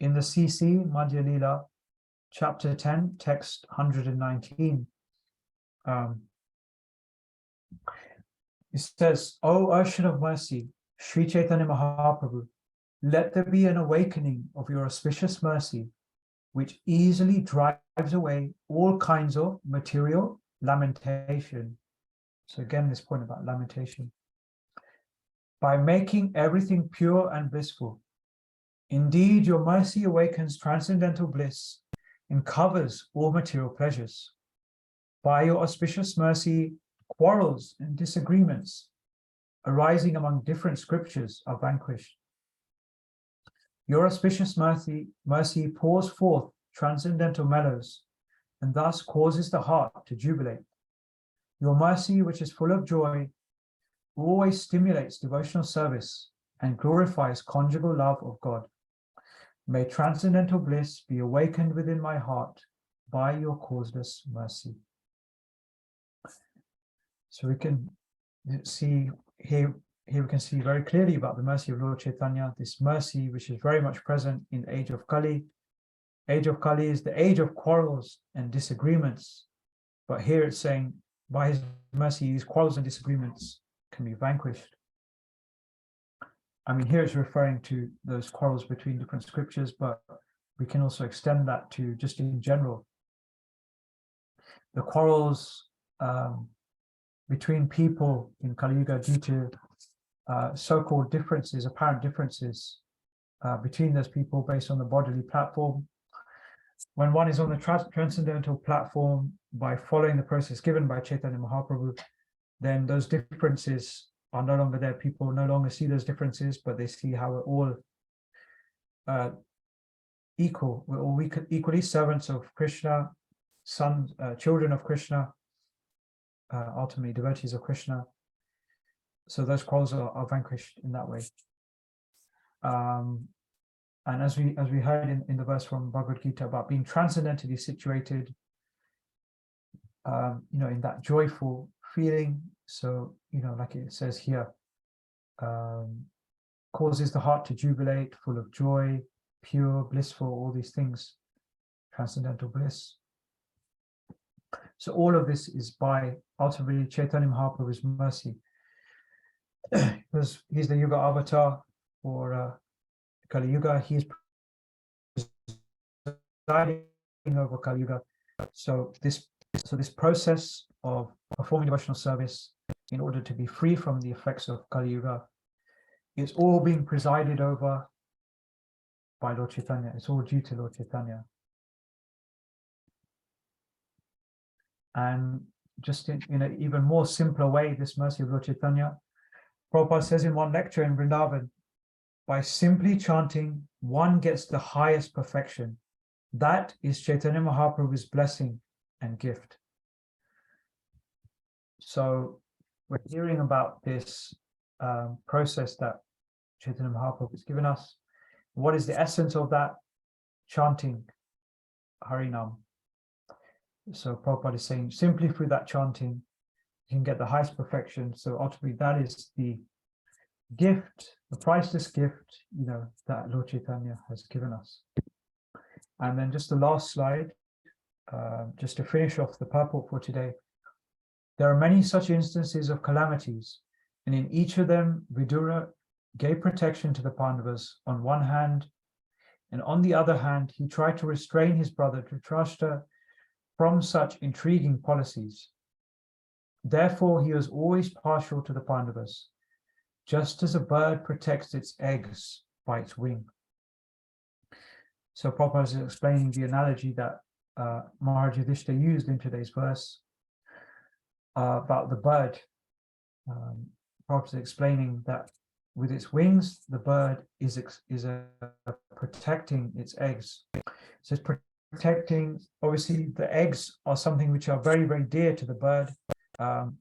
In the CC Madhya Lila, chapter 10, text 119. It says, O Ocean of Mercy, Sri Chaitanya Mahaprabhu, let there be an awakening of your auspicious mercy, which easily drives away all kinds of material lamentation. So again, this point about lamentation. By making everything pure and blissful. Indeed, your mercy awakens transcendental bliss and covers all material pleasures. By your auspicious mercy, quarrels and disagreements arising among different scriptures are vanquished. Your auspicious mercy pours forth transcendental mellows and thus causes the heart to jubilate. Your mercy, which is full of joy, always stimulates devotional service and glorifies conjugal love of God. May transcendental bliss be awakened within my heart by your causeless mercy. So we can see here we can see very clearly about the mercy of Lord Chaitanya, this mercy which is very much present in the age of Kali. Age of Kali is the age of quarrels and disagreements. But here it's saying, by his mercy, these quarrels and disagreements can be vanquished. I mean, here it's referring to those quarrels between different scriptures, but we can also extend that to just in general. The quarrels between people in Kali Yuga due to so-called differences, apparent differences between those people based on the bodily platform. When one is on the transcendental platform by following the process given by Chaitanya Mahaprabhu, then those differences are no longer there. People no longer see those differences, but they see how we're all equal. We're all equally servants of Krishna, sons, children of Krishna, ultimately devotees of Krishna. So those quarrels are vanquished in that way. And as we heard in the verse from Bhagavad Gita about being transcendentally situated, in that joyful feeling. So, like it says here, causes the heart to jubilate, full of joy, pure, blissful, all these things, transcendental bliss. So all of this is by ultimately Chaitanya Mahaprabhu's mercy. Because he's the Yuga avatar for Kali Yuga, he's presiding over Kali Yuga. So this process of performing devotional service in order to be free from the effects of Kali Yuga is all being presided over by Lord Chaitanya. It's all due to Lord Chaitanya. And just in an even more simpler way, this mercy of Lord Chaitanya, Prabhupada says in one lecture in Vrindavan, by simply chanting, one gets the highest perfection. That is Chaitanya Mahaprabhu's blessing and gift. So we're hearing about this process that Chaitanya Mahaprabhu has given us. What is the essence of that? Chanting Harinam. So Prabhupada is saying, simply through that chanting, you can get the highest perfection. So ultimately, that is the gift, the priceless gift, that Lord Chaitanya has given us. And then just the last slide, just to finish off the purport for today. There are many such instances of calamities, and in each of them, Vidura gave protection to the Pandavas on one hand, and on the other hand, he tried to restrain his brother Dhritarashtra from such intriguing policies. Therefore, he was always partial to the Pandavas, just as a bird protects its eggs by its wing. So Prabhupada is explaining the analogy that Maharaj Yudhishthira used in today's verse about the bird. Prabhupada is explaining that with its wings, the bird is protecting its eggs. So it's protecting, obviously the eggs are something which are very, very dear to the bird, and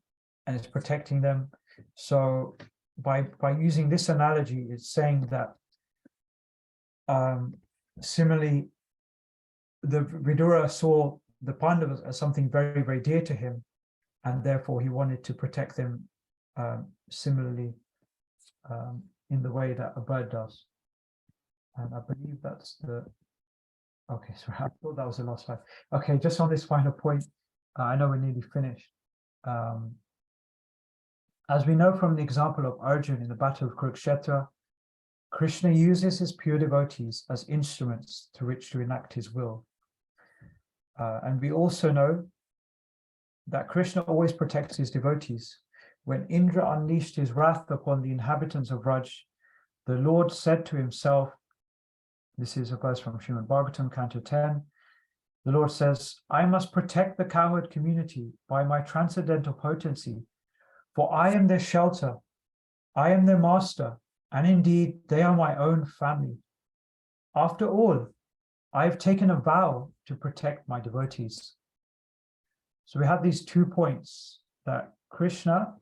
it's protecting them. So by using this analogy, it's saying that similarly, the Vidura saw the Pandavas as something very, very dear to him, and therefore he wanted to protect them similarly in the way that a bird does. And I believe that's the... Okay, sorry, I thought that was the last slide. Okay, just on this final point, I know we're nearly finished. As we know from the example of Arjuna in the Battle of Kurukshetra, Krishna uses his pure devotees as instruments through which to enact his will. And we also know that Krishna always protects his devotees. When Indra unleashed his wrath upon the inhabitants of Raj, the Lord said to himself, this is a verse from Srimad Bhagavatam, Canto 10, the Lord says, I must protect the cowherd community by my transcendental potency, for I am their shelter, I am their master, and indeed they are my own family. After all, I have taken a vow to protect my devotees. So we have these 2 points that Krishna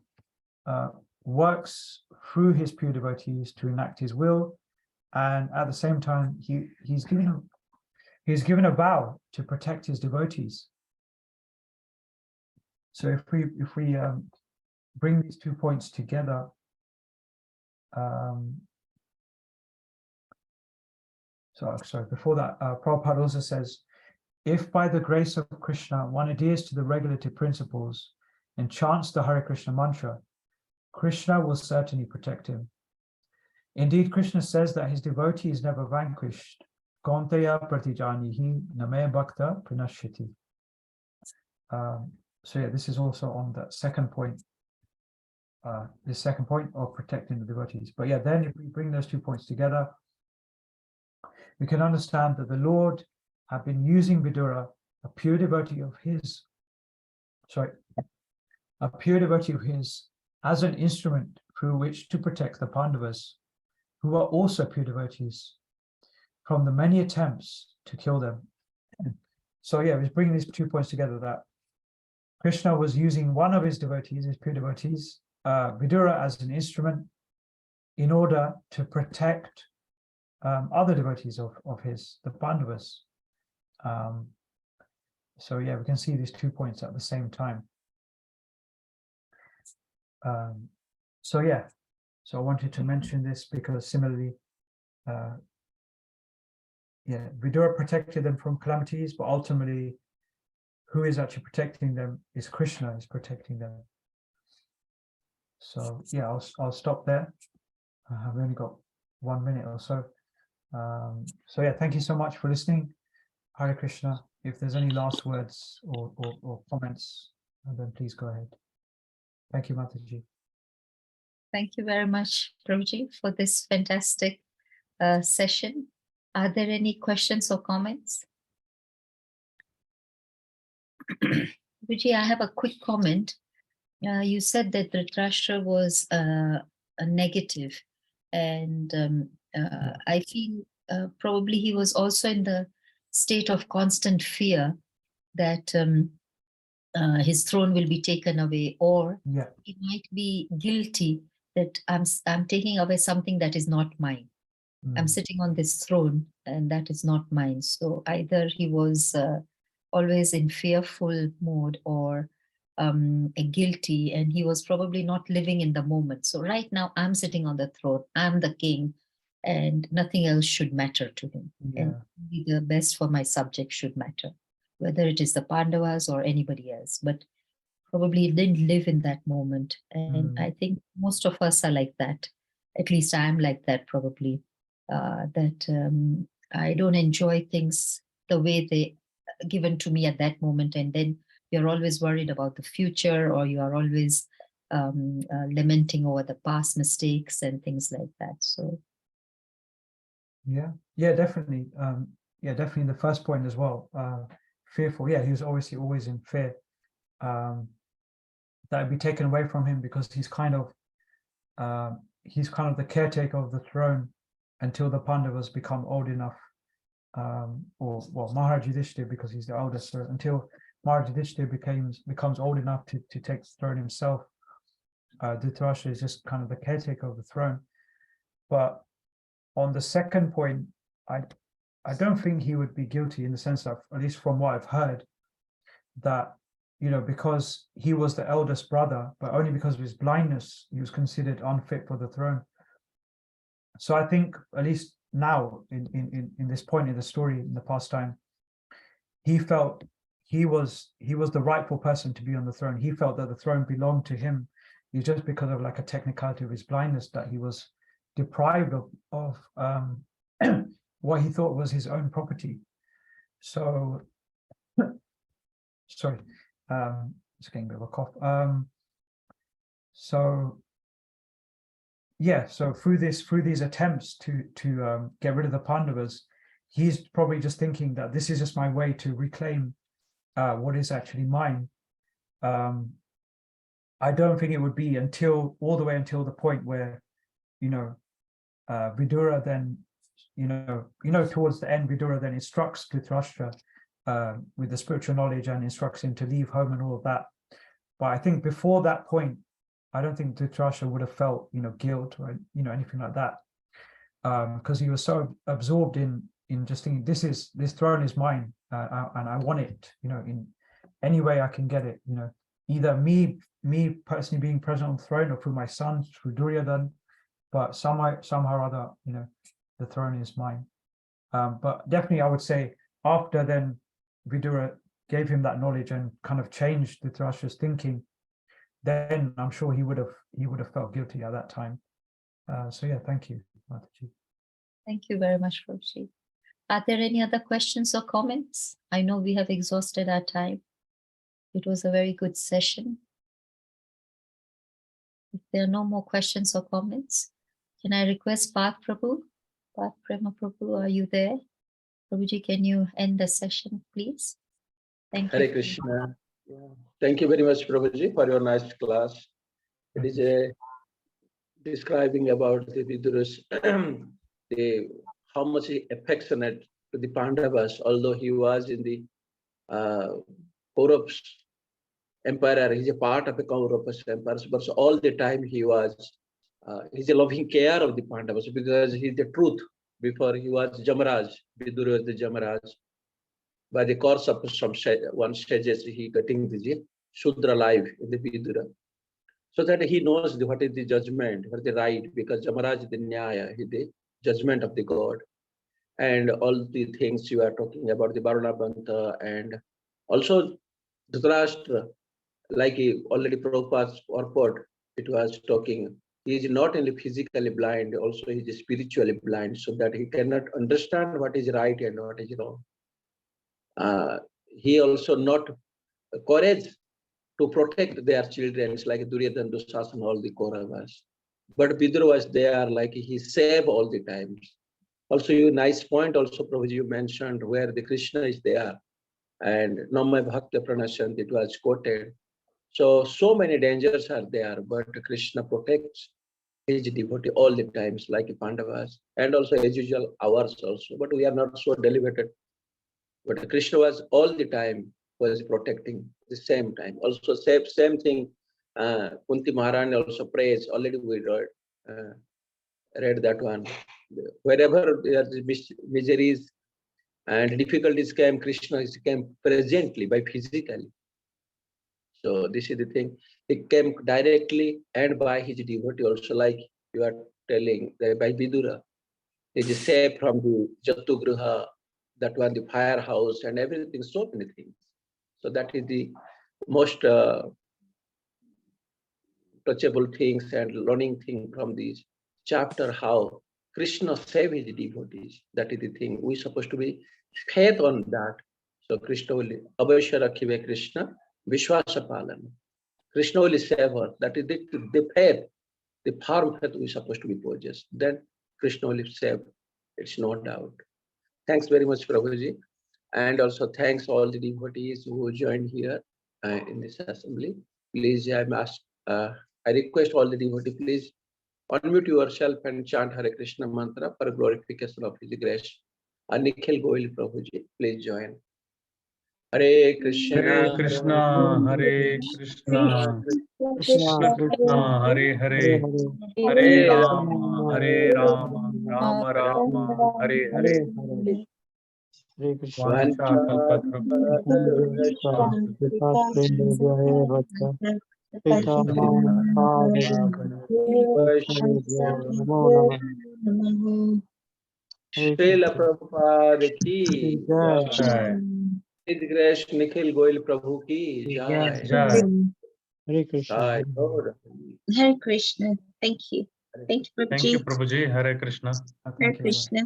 works through his pure devotees to enact his will, and at the same time he's given a vow to protect his devotees. So if we bring these 2 points together, sorry, before that, Prabhupada also says, if by the grace of Krishna one adheres to the regulative principles and chants the Hare Krishna mantra, Krishna will certainly protect him. Indeed, Krishna says that his devotee is never vanquished. Kaunteya pratijanihi name bhakta pranashyati. So yeah, this is also on that second point, the second point of protecting the devotees. But yeah, then if we bring those 2 points together, we can understand that the Lord had been using Vidura, a pure devotee of his, as an instrument through which to protect the Pandavas, who are also pure devotees, from the many attempts to kill them. So yeah, we're bringing these 2 points together, that Krishna was using one of his devotees, his pure devotees, Vidura, as an instrument in order to protect other devotees of his, the Pandavas. So yeah, we can see these 2 points at the same time. So yeah, so I wanted to mention this because similarly, yeah, Vidura protected them from calamities, but ultimately, who is actually protecting them is Krishna is protecting them. So yeah, I'll stop there. I've only got 1 minute or so. So yeah, thank you so much for listening. Hare Krishna. If there's any last words or comments, then please go ahead. Thank you, Mataji. Thank you very much, Prabhuji, for this fantastic session. Are there any questions or comments? Prabhuji, I have a quick comment. You said that Dhritarashtra was a negative, and I feel probably he was also in the state of constant fear that his throne will be taken away, or he might be guilty that I'm taking away something that is not mine. I'm sitting on this throne and that is not mine. So either he was always in fearful mode, or guilty, and he was probably not living in the moment. So right now I'm sitting on the throne, I'm the king, and nothing else should matter to him. And the best for my subjects should matter, whether it is the Pandavas or anybody else. But probably he didn't live in that moment. And I think most of us are like that. At least I'm like that, probably. That I don't enjoy things the way they given to me at that moment, and then you're always worried about the future, or you are always lamenting over the past mistakes and things like that. So yeah, definitely. Definitely the first point as well. Fearful. Yeah, he was obviously always in fear that would be taken away from him, because he's kind of the caretaker of the throne until the Pandavas become old enough, or well, Maharaj Yudhishthira, because he's the oldest, so until Maharaj Yudhishthira becomes old enough to take the throne himself, Dhritarashtra is just kind of the caretaker of the throne. But on the second point, I don't think he would be guilty, in the sense that, at least from what I've heard, that because he was the eldest brother, but only because of his blindness, he was considered unfit for the throne. So I think, at least now, in this point in the story, in the past time, he felt he was the rightful person to be on the throne. He felt that the throne belonged to him. It's just because of like a technicality of his blindness that he was deprived of what he thought was his own property. So sorry, just getting a bit of a cough. So yeah, so through these attempts to get rid of the Pandavas, he's probably just thinking that this is just my way to reclaim what is actually mine. I don't think it would be until all the way until the point where, Vidura then, towards the end, Vidura then instructs Dhritarashtra with the spiritual knowledge and instructs him to leave home and all of that. But I think before that point, I don't think Dhritarashtra would have felt, guilt or, anything like that. Because he was so absorbed in just thinking, this throne is mine, and I want it, in any way I can get it, either me personally being present on the throne or through my son, through Duryodhan, but somehow or other, the throne is mine. But definitely I would say after then Vidura gave him that knowledge and kind of changed Dhritarashtra's thinking, then I'm sure he would have felt guilty at that time. So yeah, thank you, Mataji. Thank you very much, Prabhuji. Are there any other questions or comments? I know we have exhausted our time. It was a very good session. If there are no more questions or comments, can I request Parth Prabhu? Parth Prema Prabhu, are you there? Prabhuji, can you end the session, please? Thank you. Hare Krishna. Yeah. Thank you very much, Prabhuji, for your nice class. It is a describing about the Vidura's how much he affectionate to the Pandavas, although he was in the Kauravas empire. He's a part of the Kauravas empire, but all the time he was he's a loving care of the Pandavas because he's the truth. Before he was Jamaraj, Vidura was the Jamaraj. By the course of some one stages, he getting the Shudra life in the Vidura, so that he knows what is the judgment, what is the right, because Jamaraj is the Nyaya, he the judgment of the God. And all the things you are talking about, the Varuna Banta, and also Dhritarashtra, like already Prabhupada purport, it was talking, he is not only physically blind, also he is spiritually blind, so that he cannot understand what is right and what is wrong. He also not courage to protect their children, like Duryodhana, Dusasana, all the Kauravas. But Vidura was there, like he saved all the times. Also, you nice point also, Prabhuji, you mentioned where the Krishna is there. And Namai Bhakta Pranasant, it was quoted. So many dangers are there, but Krishna protects his devotee all the times, like Pandavas, and also as usual ours also. But we are not so deliberate. But Krishna was all the time was protecting the same time. Also same thing. Kunti Maharani also prays. Already we read that one. Wherever there is miseries and difficulties came, Krishna came presently by physically. So this is the thing. He came directly and by his devotee also, like you are telling, by Vidura. He is saved from the Jatugruha, that one, the firehouse and everything, so many things. So that is the most touchable things and learning thing from this chapter, how Krishna saved his devotees. That is the thing. We're supposed to be faith on that. So Krishna will, Abhashya Rakhive Krishna, Vishwasa Palana. Krishna will save her. That is the faith, the firm faith we're supposed to be possessed. Then Krishna will save. It's no doubt. Thanks very much, Prabhuji. And also thanks all the devotees who joined here in this assembly. Please, I request all the devotees, please unmute yourself and chant Hare Krishna mantra for glorification of His grace. And Nikhil Gohil Prabhuji, please join. Hare Krishna, Hare Krishna, Hare Krishna, Krishna Krishna, Hare Hare, Hare Rama, Rama Rama, Hare Hare. Vancha Srila Prabhupada ki Jai. His grace Nikhil Gohil Prabhu ki jai. Jai. Hare Krishna. Jai. Hare Krishna. Thank you. Thank you, Thank you, Prabhuji. Prabhuji. Hare Krishna. Hare Krishna.